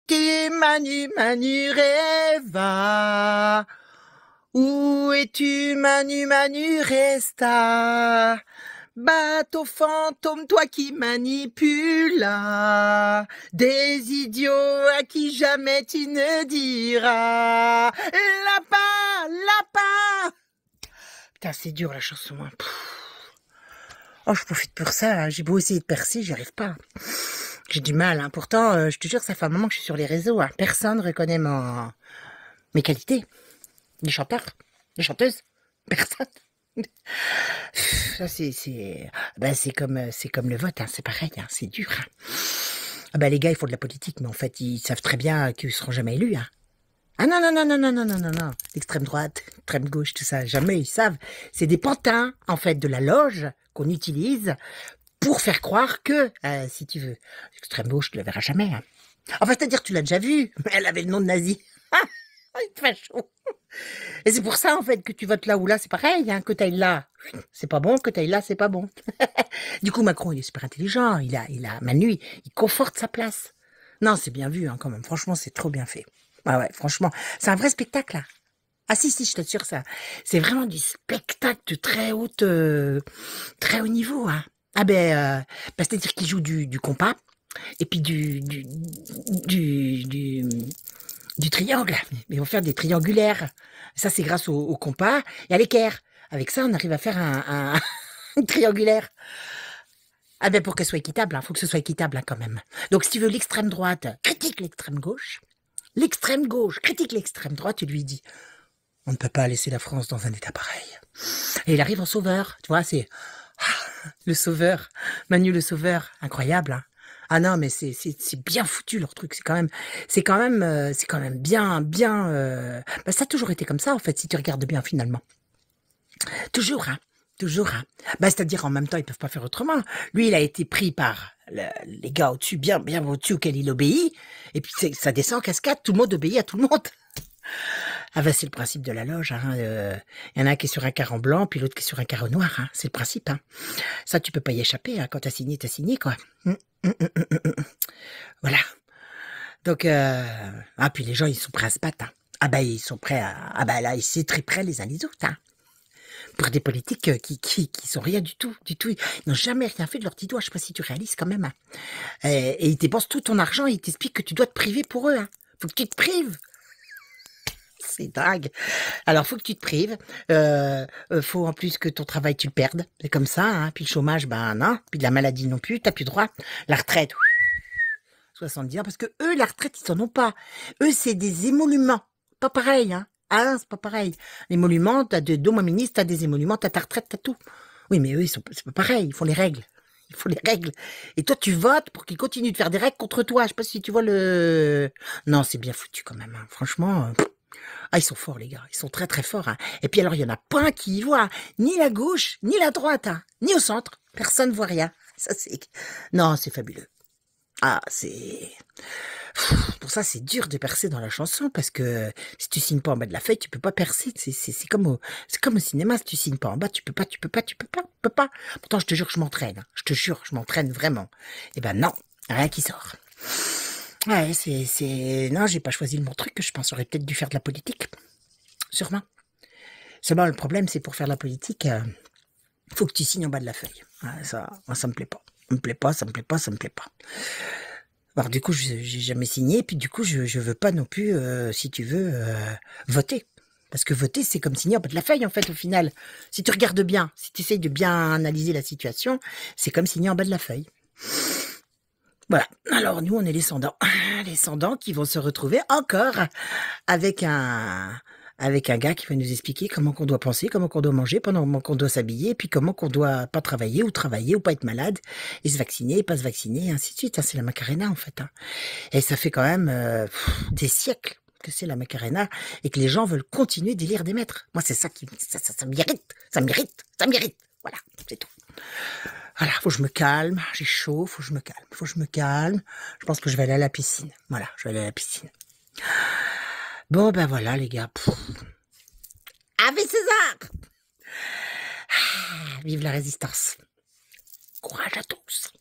Qui Manu, Manu Reva. Où es-tu, Manu, Manu Resta? Bateau fantôme, toi qui manipules des idiots à qui jamais tu ne diras. Lapin, lapin. Putain, c'est dur la chanson. Hein. Oh, je profite pour ça. Hein. J'ai beau essayer de percer, j'y arrive pas. J'ai du mal. Hein. Pourtant, je te jure, ça fait un moment que je suis sur les réseaux. Hein. Personne ne reconnaît mes qualités. Les chanteurs, les chanteuses, personne. Ça, c'est comme le vote, hein, c'est pareil, hein, c'est dur. Hein. Ah ben, les gars, ils font de la politique, mais en fait, ils savent très bien qu'ils seront jamais élus. Hein. Ah non, non, non, non, non, non, non, non, non. L'extrême droite, l'extrême gauche, tout ça, jamais ils savent. C'est des pantins, en fait, de la loge qu'on utilise pour faire croire que, si tu veux, l'extrême gauche, tu la verras jamais. Hein. Enfin, c'est-à-dire, tu l'as déjà vue, mais elle avait le nom de nazi. Ah, il te fait chaud. Et c'est pour ça, en fait, que tu votes là ou là, c'est pareil, hein, que t'ailles là, c'est pas bon, que t'ailles là, c'est pas bon. Du coup, Macron, il est super intelligent, Manu, il conforte sa place. Non, c'est bien vu, hein, quand même, franchement, c'est trop bien fait. Ah ouais, franchement, c'est un vrai spectacle, là. Ah si, je t'assure, ça, c'est vraiment du spectacle de très haut niveau, hein. Ah c'est-à-dire qu'il joue du compas, et puis du triangle. Mais ils vont faire des triangulaires. Ça, c'est grâce au compas et à l'équerre. Avec ça, on arrive à faire un triangulaire. Ah ben, pour qu'elle soit équitable, faut que ce soit équitable, quand même. Donc, si tu veux, l'extrême droite critique l'extrême gauche. L'extrême gauche critique l'extrême droite. Tu lui dis, on ne peut pas laisser la France dans un état pareil. Et il arrive en sauveur. Tu vois, c'est le sauveur. Manu le sauveur. Incroyable, hein. Ah non, mais c'est bien foutu leur truc. C'est quand même bien. Ça a toujours été comme ça en fait. Si tu regardes bien finalement, toujours, hein, toujours. Hein. C'est-à-dire en même temps ils peuvent pas faire autrement. Lui, il a été pris par les gars au-dessus, bien au-dessus auquel il obéit. Et puis ça descend en cascade. Tout le monde obéit à tout le monde. Ah c'est le principe de la loge. Hein. Y en a un qui est sur un carreau blanc, puis l'autre qui est sur un carreau noir. Hein. C'est le principe. Hein. Ça, tu peux pas y échapper. Hein. Quand t'as signé, quoi. Voilà. Donc, puis les gens, ils sont prêts à se battre. Hein. Ils sont prêts là, ils s'étriperaient les uns les autres. Hein. Pour des politiques qui sont rien du tout. Ils n'ont jamais rien fait de leur petit doigt. Je sais pas si tu réalises quand même. Hein. Et ils dépensent tout ton argent et ils t'expliquent que tu dois te priver pour eux. Hein. Faut que tu te prives. C'est dingue. Alors, faut que tu te prives. Faut en plus que ton travail, tu le perdes. C'est comme ça. Hein. Puis le chômage, non. Puis de la maladie non plus. T'as plus droit. La retraite, 70 ans. Parce que eux, la retraite, ils s'en ont pas. Eux, c'est des émoluments. Pas pareil, hein. Ah, c'est pas pareil. L'émolument, t'as de dôme ministre, t'as des émoluments, t'as ta retraite, t'as tout. Oui, mais eux, c'est pas pareil. Ils font les règles. Il faut les règles. Et toi, tu votes pour qu'ils continuent de faire des règles contre toi. Je sais pas si tu vois le... Non, c'est bien foutu quand même. Hein. Franchement... Ah, ils sont forts, les gars. Ils sont très, très forts. Hein. Et puis alors, il y en a pas un qui y voit. Ni la gauche, ni la droite. Hein. Ni au centre. Personne ne voit rien. Ça, c'est... Non, c'est fabuleux. Ah, c'est... Pour ça, c'est dur de percer dans la chanson parce que si tu signes pas en bas de la feuille, tu peux pas percer. C'est comme au cinéma. Si tu signes pas en bas, tu peux pas. Pourtant, je te jure que je m'entraîne. Hein. Je te jure, je m'entraîne vraiment. Eh ben non, rien qui sort. Ouais, Non, j'ai pas choisi le bon truc. Je pense j'aurais peut-être dû faire de la politique. Sûrement. Seulement, le problème, c'est pour faire de la politique, faut que tu signes en bas de la feuille. Ouais, ça me plaît pas. Ça me plaît pas. Alors, du coup, j'ai jamais signé. Puis, du coup, je veux pas non plus, si tu veux, voter. Parce que voter, c'est comme signer en bas de la feuille, en fait, au final. Si tu regardes bien, si tu essayes de bien analyser la situation, c'est comme signer en bas de la feuille. Voilà. Alors, nous, on est les descendants. Les descendants qui vont se retrouver encore avec un gars qui va nous expliquer comment qu'on doit penser, comment qu'on doit manger, comment qu'on doit s'habiller, et puis comment qu'on doit pas travailler ou pas être malade, et se vacciner, pas se vacciner, et ainsi de suite. Hein, c'est la Macarena, en fait. Hein. Et ça fait quand même des siècles que c'est la Macarena, et que les gens veulent continuer d'élire des maîtres. Moi, c'est ça qui ça m'irrite. Voilà, c'est tout. Voilà, faut que je me calme, j'ai chaud, faut que je me calme. Je pense que je vais aller à la piscine. Voilà, je vais aller à la piscine. Bon, ben voilà, les gars. Ave César! Vive la résistance. Courage à tous.